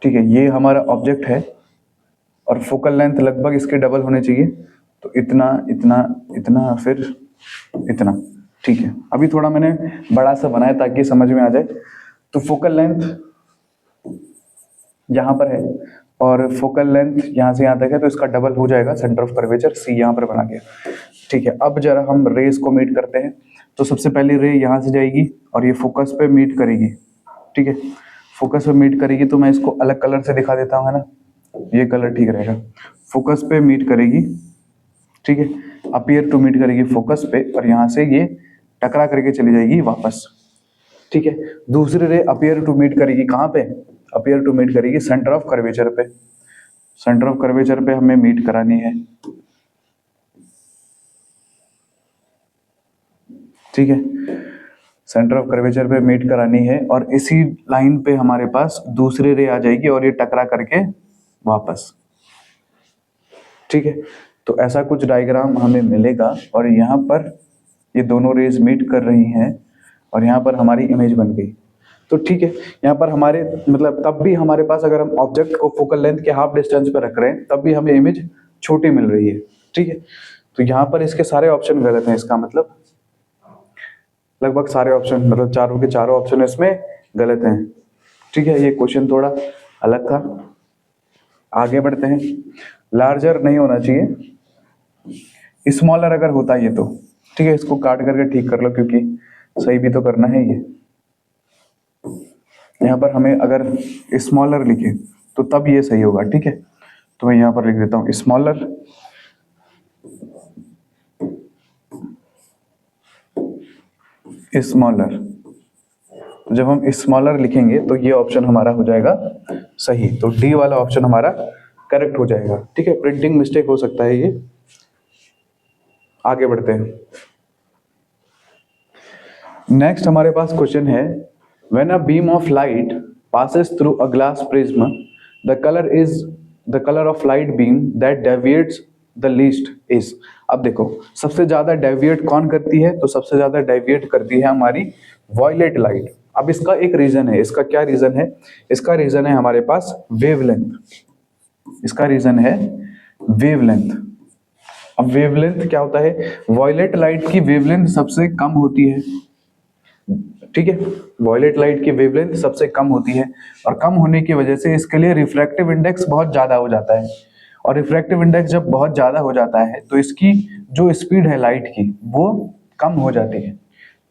ठीक है, ये हमारा ऑब्जेक्ट है, और फोकल लेंथ लगभग इसके डबल होने चाहिए, तो इतना इतना इतना फिर इतना। ठीक है, अभी थोड़ा मैंने बड़ा सा बनाया ताकि समझ में आ जाए। तो फोकल लेंथ यहाँ पर है, और फोकल लेंथ यहाँ से यहाँ तक है तो इसका डबल हो जाएगा सेंटर ऑफ कर्वेचर सी यहाँ पर बना गया। ठीक है, अब जरा हम रेस को मीट करते हैं। तो सबसे पहली रे यहाँ से जाएगी और ये फोकस पे मीट करेगी। ठीक है, फोकस पे मीट करेगी तो मैं इसको अलग कलर से दिखा देता हूँ, है ना, ये कलर ठीक रहेगा। फोकस पे मीट करेगी, ठीक है, अपीयर टू मीट करेगी फोकस पे और यहाँ से ये टकरा करके चली जाएगी वापस। ठीक है, दूसरी रे अपीयर टू मीट करेगी कहाँ पे, अपीयर टू मीट करेगी सेंटर ऑफ कर्वेचर पे। सेंटर ऑफ कर्वेचर पे हमें मीट करानी है। ठीक है, सेंटर ऑफ कर्वेचर पे मीट करानी है और इसी लाइन पे हमारे पास दूसरी रे आ जाएगी और ये टकरा करके वापस। ठीक है, तो ऐसा कुछ डायग्राम हमें मिलेगा और यहाँ पर ये दोनों रेज मीट कर रही हैं और यहाँ पर हमारी इमेज बन गई। तो ठीक है, यहाँ पर हमारे मतलब तब भी हमारे पास अगर हम ऑब्जेक्ट को फोकल लेंथ के हाफ डिस्टेंस पर रख रहे हैं तब भी हमें इमेज छोटी मिल रही है। ठीक है, तो यहाँ पर इसके सारे ऑप्शन गलत हैं, इसका मतलब लगभग सारे ऑप्शन मतलब चारों के चारों ऑप्शन इसमें गलत हैं। ठीक है, ये क्वेश्चन थोड़ा अलग था। आगे बढ़ते हैं। लार्जर नहीं होना चाहिए, स्मॉलर अगर होता ये तो ठीक है, इसको काट करके ठीक कर लो क्योंकि सही भी तो करना है ये। यहाँ पर हमें अगर स्मॉलर लिखे तो तब ये सही होगा। ठीक है, तो मैं यहाँ पर लिख देता हूँ स्मॉलर, स्मॉलर। जब हम स्मॉलर लिखेंगे तो ये ऑप्शन हमारा हो जाएगा सही, तो डी वाला ऑप्शन हमारा करेक्ट हो जाएगा। ठीक है, प्रिंटिंग मिस्टेक हो सकता है ये। आगे बढ़ते हैं। नेक्स्ट हमारे पास क्वेश्चन है, when a beam of light passes through a glass prism, the color of light beam that deviates the least is। अब देखो सबसे ज्यादा डेविएट कौन करती है, तो सबसे ज्यादा डेविएट करती है हमारी वॉयलेट लाइट। अब इसका एक रीजन है, इसका क्या रीजन है, इसका रीजन है हमारे पास वेवलेंथ। इसका रीजन है वेवलेंथ। अब वेवलेंथ क्या होता है, वॉयलेट लाइट की वेवलेंथ सबसे कम होती है। ठीक है, वॉयलेट लाइट की वेवलेंथ सबसे कम होती है और कम होने की वजह से इसके लिए रिफ्रैक्टिव इंडेक्स बहुत ज्यादा हो जाता है। और रिफ्रैक्टिव इंडेक्स जब बहुत ज्यादा हो जाता है तो इसकी जो स्पीड है लाइट की वो कम हो जाती है।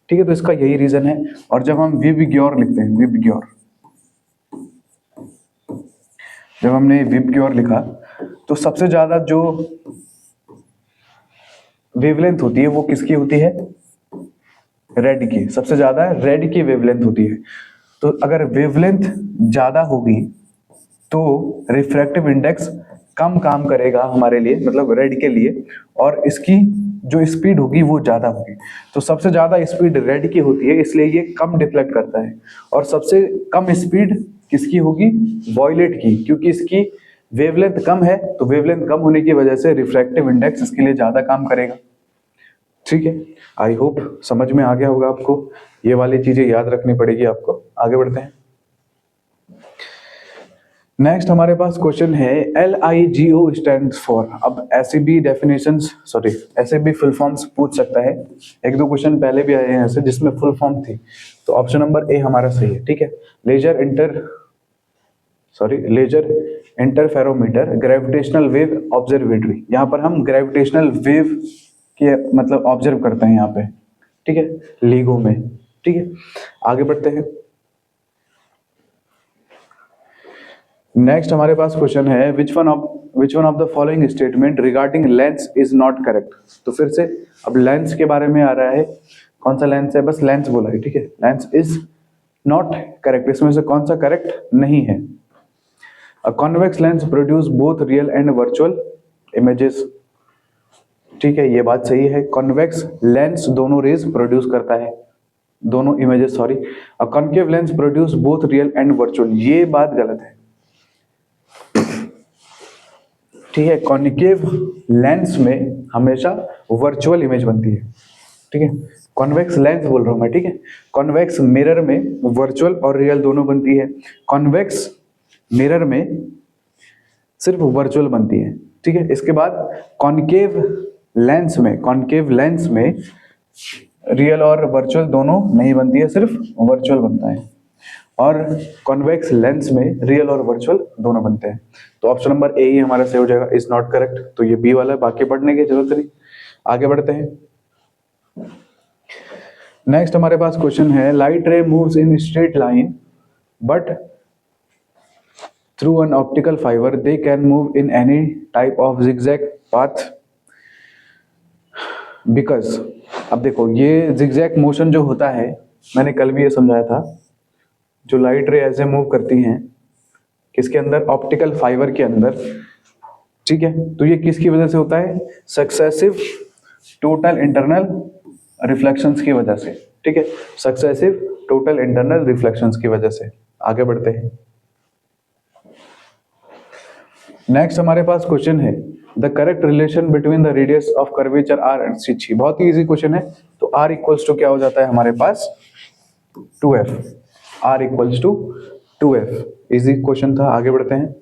ठीक है, तो इसका यही रीजन है। और जब हम विबग्योर लिखते हैं, विबग्योर, जब हमने विबग्योर लिखा तो सबसे ज्यादा जो वेवलेंथ होती है वो किसकी होती है, रेड की। सबसे ज्यादा रेड की वेवलेंथ होती है। तो अगर वेवलेंथ ज्यादा होगी तो रिफ्रैक्टिव इंडेक्स कम काम करेगा हमारे लिए, मतलब रेड के लिए, और इसकी जो स्पीड होगी वो ज्यादा होगी। तो सबसे ज्यादा स्पीड रेड की होती है, इसलिए ये कम डिफ्लेक्ट करता है। और सबसे कम स्पीड किसकी होगी, वॉयलेट की, क्योंकि इसकी वेवलेंथ कम है। तो वेवलेंथ कम होने की वजह से रिफ्रैक्टिव इंडेक्स इसके लिए ज्यादा काम करेगा। ठीक है, आई होप समझ में आ गया होगा आपको। ये वाली चीजें याद रखनी पड़ेगी आपको। आगे बढ़ते हैं। नेक्स्ट हमारे पास क्वेश्चन है, LIGO स्टैंड्स फॉर। अब ऐसे भी डेफिनेशंस, सॉरी ऐसे भी फुल फॉर्म्स पूछ सकता है। एक दो क्वेश्चन पहले भी आए हैं ऐसे जिसमें फुल फॉर्म थी, तो ऑप्शन नंबर ए हमारा सही है। ठीक है, laser interferometer gravitational wave observatory. यहाँ पर हम ग्रेविटेशनल वेव के मतलब ऑब्जर्व करते हैं यहाँ पे। ठीक है, लीगो में। ठीक है, आगे बढ़ते हैं। नेक्स्ट हमारे पास क्वेश्चन है, which one of the following statement regarding lens is not correct. तो फिर से अब लेंस के बारे में आ रहा है। कौन सा लेंस है, बस लेंस बोला है। ठीक है, लेंस इज नॉट करेक्ट, इसमें से कौन सा करेक्ट नहीं है। A convex lens produce both real and virtual images. ठीक है, ये बात सही है। कॉन्वेक्स लेंस दोनों रेज प्रोड्यूस करता है, दोनों images, sorry. A concave lens produce both real and virtual, ये बात गलत है। ठीक है, कॉन्केव लेंस में हमेशा वर्चुअल इमेज बनती है। ठीक है, कॉन्वेक्स लेंस बोल रहा हूं मैं। ठीक है, कॉन्वेक्स मिरर में वर्चुअल और रियल दोनों बनती है, कॉन्वेक्स मिरर में सिर्फ वर्चुअल बनती है। ठीक है, इसके बाद कॉन्केव लेंस में रियल और वर्चुअल दोनों नहीं बनती है, सिर्फ वर्चुअल बनता है। और कॉन्वेक्स लेंस में रियल और वर्चुअल दोनों बनते हैं। तो ऑप्शन नंबर ए ही हमारा सही हो जाएगा, इज नॉट करेक्ट। तो ये बी वाला है, बाकी पढ़ने की जरूरत नहीं। आगे बढ़ते हैं। नेक्स्ट हमारे पास क्वेश्चन है, लाइट रे moves in straight line but through an optical fibre they can move in any type of zigzag path because. अब देखो ये zigzag मोशन जो होता है, मैंने कल भी ये समझाया था, जो लाइट रे ऐसे मूव करती हैं किसके अंदर, ऑप्टिकल फाइबर के अंदर, ठीक है। तो ये किसकी वजह से होता है, सक्सेसिव टोटल इंटरनल रिफ्लेक्शंस की वजह से, ठीक है, सक्सेसिव टोटल इंटरनल रिफ्लेक्शंस की वजह से। आगे बढ़ते हैं। नेक्स्ट हमारे पास क्वेश्चन है, the correct relation between the radius of curvature R and C. बहुत ही इजी क्वेश्चन है। तो आर इक्वल्स टू क्या हो जाता है हमारे पास, 2f। R equals to 2f। Easy question था। आगे बढ़ते हैं।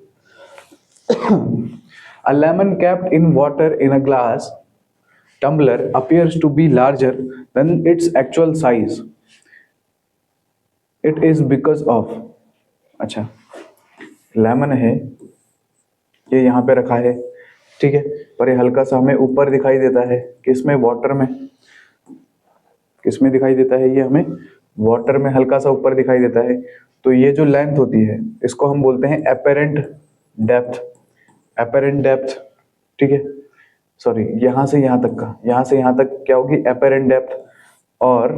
A lemon kept in water in a glass tumbler appears to be larger than its actual size. It is because of। अच्छा, लेमन है, ये यहाँ पे रखा है, ठीक है, पर ये हल्का सा हमें ऊपर दिखाई देता है, किसमें, वाटर में। किसमें दिखाई देता है ये हमें, वाटर में हल्का सा ऊपर दिखाई देता है। तो ये जो लेंथ होती है इसको हम बोलते हैं एपेरेंट डेप्थ। एपेरेंट डेप्थ, ठीक है, सॉरी, यहां से यहां तक का, यहां से यहां तक क्या होगी, एपेरेंट डेप्थ। और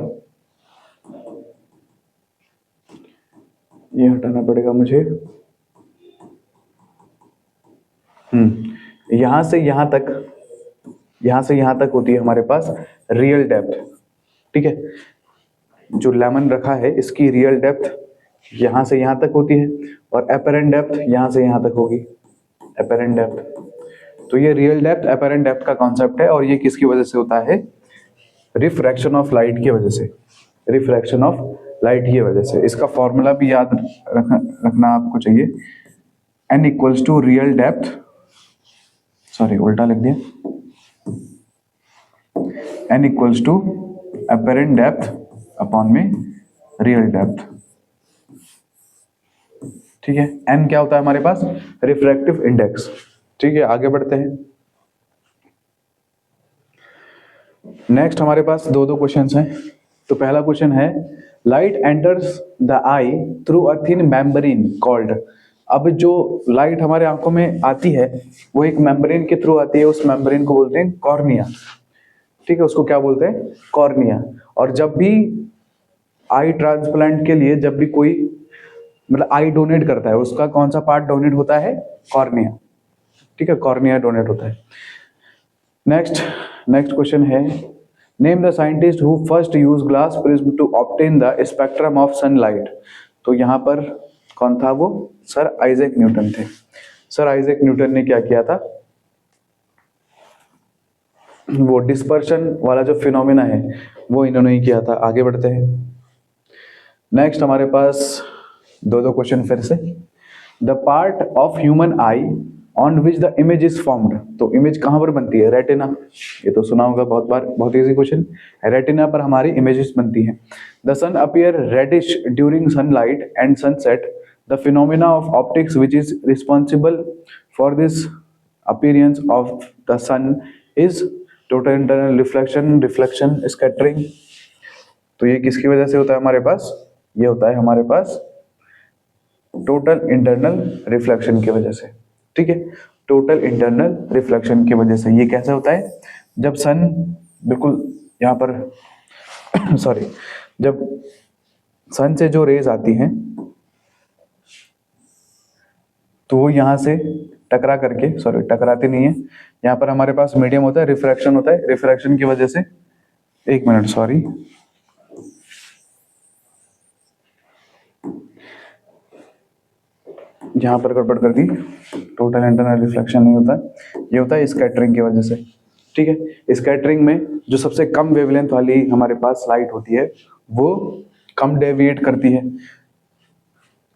ये हटाना पड़ेगा मुझे, यहां से यहां तक, यहां से यहां तक होती है हमारे पास रियल डेप्थ, ठीक है। जो लेमन रखा है इसकी रियल डेप्थ यहां से यहां तक होती है, और एपेरेंट डेप्थ यहां से यहां तक होगी, एपेरेंट डेप्थ। तो ये रियल डेप्थ एपेरेंट डेप्थ का कॉन्सेप्ट है, और ये किसकी वजह से होता है, रिफ्रैक्शन ऑफ लाइट की वजह से। रिफ्रैक्शन ऑफ लाइट की वजह से। इसका फॉर्मूला भी याद रखना आपको चाहिए, n equals to real depth, sorry उल्टा लिख दिया, n equals to apparent depth upon में रियल डेप्थ, ठीक है। n क्या होता है हमारे पास, रिफ्रैक्टिव इंडेक्स, ठीक है। आगे बढ़ते हैं। नेक्स्ट हमारे पास दो दो क्वेश्चंस हैं। तो पहला क्वेश्चन है, light enters the I through a thin membrane called. अब जो लाइट हमारे आंखों में आती है वो एक मेम्ब्रेन के थ्रू आती है, उस मेम्ब्रेन को बोलते हैं कॉर्निया, ठीक है, उसको क्या बोलते हैं, कॉर्निया। और जब भी आई ट्रांसप्लांट के लिए, जब भी कोई मतलब आई डोनेट करता है, उसका कौन सा पार्ट डोनेट होता है, कॉर्निया, ठीक है, कॉर्निया डोनेट होता है। नेक्स्ट क्वेश्चन है, name the scientist who first use glass prism to obtain the spectrum of sunlight. तो यहाँ पर कौन था वो, सर आइजैक न्यूटन थे। सर आइजैक न्यूटन ने क्या किया था, वो डिस्पर्शन वाला जो फिनोमेना है वो इन्होंने ही किया था। आगे बढ़ते हैं। नेक्स्ट हमारे पास दो दो क्वेश्चन फिर से, the part of human I on which the image is formed. तो इमेज कहाँ पर बनती है, रेटिना। ये तो सुना होगा बहुत बार, बहुत इजी क्वेश्चन। रेटिना पर हमारी इमेजेस बनती हैं। The sun appear reddish during sunlight and sunset. The phenomena of optics which is responsible for this appearance of the sun is total internal reflection, reflection, scattering. तो ये किसकी वजह से होता है हमारे पास, ये होता है हमारे पास टोटल इंटरनल रिफ्लेक्शन की वजह से, ठीक है, टोटल इंटरनल रिफ्लेक्शन की वजह से। ये कैसे होता है, जब सन बिल्कुल यहाँ पर सॉरी, जब सन से जो रेज आती हैं तो वो यहाँ से टकरा करके, सॉरी टकराती नहीं है, यहाँ पर हमारे पास मीडियम होता है, रिफ्रैक्शन होता है, रिफ्रैक्शन की वजह से, एक मिनट सॉरी, यहाँ पर गड़बड़ कर दी, टोटल इंटरनल रिफ्लेक्शन नहीं होता है, ये होता है स्कैटरिंग की वजह से, ठीक है। स्कैटरिंग में जो सबसे कम वेवलेंथ वाली हमारे पास लाइट होती है वो कम डेविएट करती है।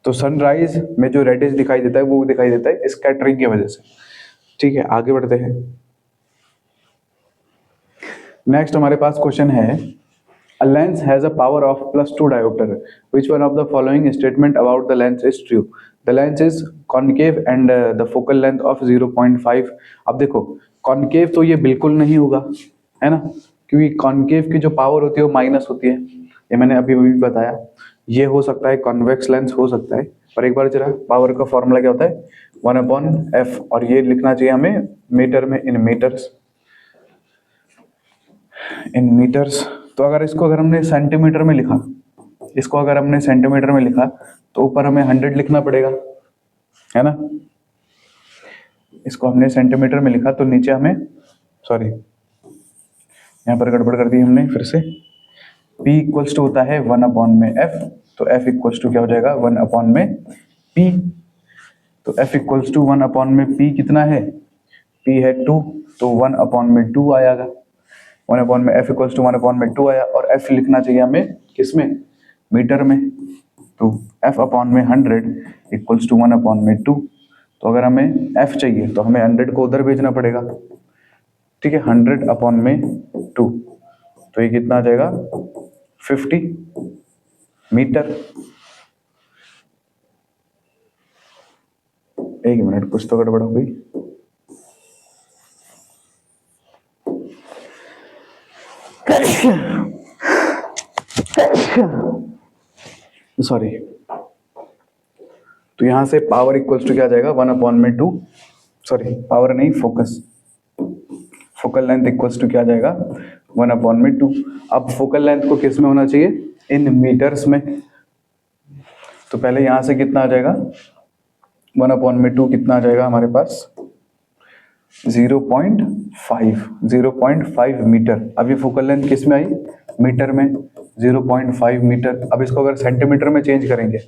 तो सनराइज में जो रेडिश दिखाई देता है वो दिखाई देता है स्कैटरिंग की वजह से, ठीक है। आगे बढ़ते हैं। नेक्स्ट हमारे पास क्वेश्चन है, A lens has a power of +2 diopter. Which one of the following statement about the lens is true? The lens is concave and the focal length of 0.5. अब देखो कॉन्केव तो ये बिल्कुल नहीं होगा, है ना, क्योंकि कॉन्केव की जो पावर होती है वो माइनस होती है, ये मैंने अभी भी बताया। ये हो सकता है कॉन्वेक्स लेंस हो सकता है, पर एक बार जरा पावर का फॉर्मूला क्या होता है 1/f, और ये लिखना चाहिए हमें मीटर में, इन मीटर्स, इन मीटर्स। तो अगर हमने सेंटीमीटर में लिखा, इसको अगर हमने सेंटीमीटर में लिखा तो ऊपर हमें 100 लिखना पड़ेगा, है ना। इसको हमने सेंटीमीटर में लिखा तो नीचे हमें, सॉरी यहाँ पर गड़बड़ कर दी हमने फिर से, P इक्वल्स टू होता है 1/f, तो F इक्वल्स टू क्या हो जाएगा 1/P। तो F इक्वल्स टू 1/P कितना है, P है 2, तो 1/2 आएगा, 1/f इक्वल्स टू 1/2 आया, और F लिखना चाहिए हमें किसमें, मीटर में, तो F/100 इक्वल्स टू 1/2। तो अगर हमें F चाहिए तो हमें 100 को उधर भेजना पड़ेगा, ठीक है, 100/2, तो ये कितना आ जाएगा 50 मीटर। एक मिनट, कुछ तो गड़बड़ हो गई। सॉरी, तो यहां से पावर इक्वल्स टू क्या आ जाएगा 1/2, सॉरी पावर नहीं, focus, focal length equals to क्या आ जाएगा 1/2। अब फोकल लेंथ को किस में होना चाहिए, इन मीटर्स में। तो पहले यहां से कितना आ जाएगा 1/2 कितना आ जाएगा हमारे पास 0.5 मीटर। अब ये फोकल लेंथ किस में आई, मीटर में, 0.5 मीटर। अब इसको अगर सेंटीमीटर में चेंज करेंगे,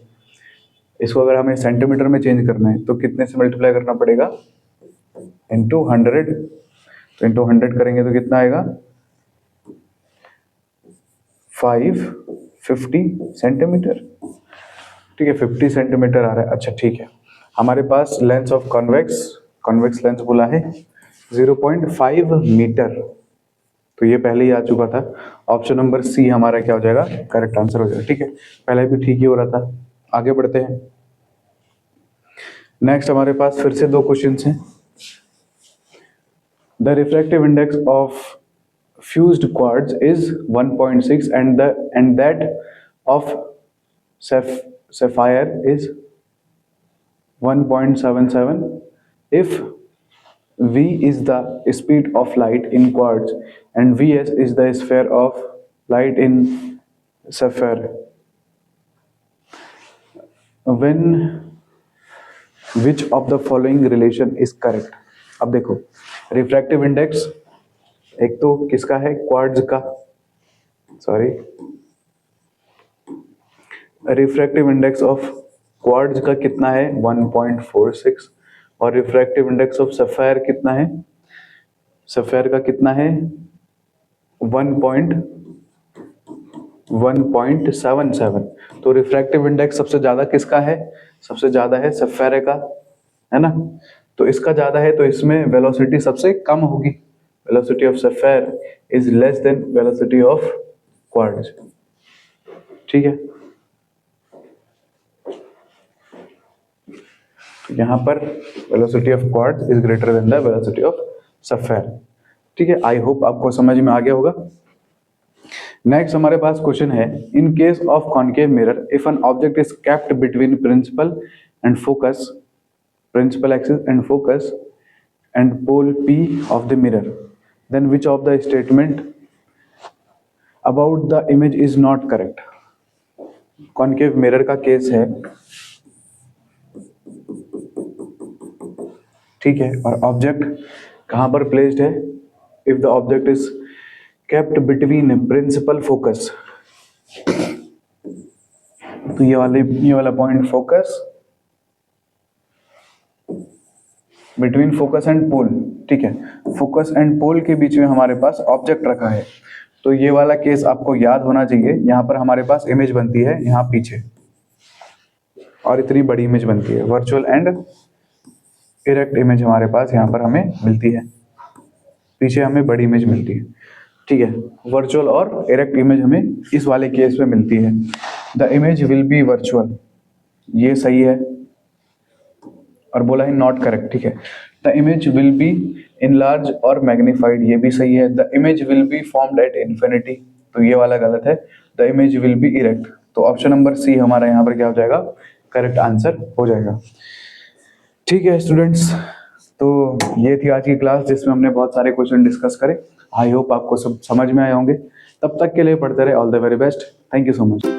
इसको अगर हमें सेंटीमीटर में चेंज करना है तो कितने से मल्टीप्लाई करना पड़ेगा, इंटू 100। तो इंटू 100 करेंगे तो कितना आएगा 550 सेंटीमीटर, ठीक है, 50 सेंटीमीटर आ रहा है। अच्छा ठीक है, हमारे पास लेंस ऑफ कॉन्वेक्स लेंस बोला है 0.5 मीटर, तो ये पहले ही आ चुका था। ऑप्शन नंबर सी हमारा क्या हो जाएगा, करेक्ट आंसर हो जाएगा, ठीक है, पहले भी ठीक ही हो रहा था। आगे बढ़ते हैं, नेक्स्ट हमारे पास फिर से 2 क्वेश्चन हैं। The refractive index of fused quartz is 1.6 and that of sapphire is 1.77. If v is the speed of light in quartz and vs is the sphere of light in sapphire, when which of the following relation is correct? अब देखो refractive index एक तो किसका है, quartz का, sorry refractive index of quartz का कितना है 1.46, और रिफ्रैक्टिव इंडेक्स ऑफ सफायर कितना है, सफायर का कितना है 1.77। तो रिफ्रैक्टिव इंडेक्स सबसे ज्यादा किसका है, सबसे ज्यादा है सफायर का, है ना। तो इसका ज्यादा है तो इसमें वेलोसिटी सबसे कम होगी, velocity of sapphire is less than velocity of quartz, ठीक है। यहां पर velocity of quartz is greater than the velocity of sapphire, ठीक है। आई होप आपको समझ में आ गया होगा। नेक्स्ट हमारे पास क्वेश्चन है, in case of concave mirror if an object is kept between principal and focus, principal axis and focus and pole P of the mirror, then which of the statement about the image is not correct? Concave mirror का case है, ठीक है, और object कहां पर placed है, if the object is kept between principal focus, तो ये वाला point focus, between focus and pole, ठीक है, फोकस एंड पोल के बीच में हमारे पास ऑब्जेक्ट रखा है। तो ये वाला केस आपको याद होना चाहिए, यहाँ पर हमारे पास इमेज बनती है यहाँ पीछे, और इतनी बड़ी इमेज बनती है, वर्चुअल एंड इरेक्ट इमेज हमारे पास यहाँ पर हमें मिलती है, पीछे हमें बड़ी इमेज मिलती है, ठीक है, वर्चुअल और इरेक्ट इमेज हमें इस वाले केस में मिलती है। The image will be virtual, ये सही है, और बोला है नॉट करेक्ट, ठीक है। The image will be enlarge और मैग्नीफाइड, ये भी सही है। The image will be formed at infinity, तो ये वाला गलत है। The image will be erect, तो ऑप्शन नंबर सी हमारा यहाँ पर क्या हो जाएगा, करेक्ट आंसर हो जाएगा। ठीक है स्टूडेंट्स, तो ये थी आज की क्लास जिसमें हमने बहुत सारे क्वेश्चन डिस्कस करे। आई होप आपको सब समझ में आए होंगे। तब तक के लिए पढ़ते रहे। All the very best. Thank you so much.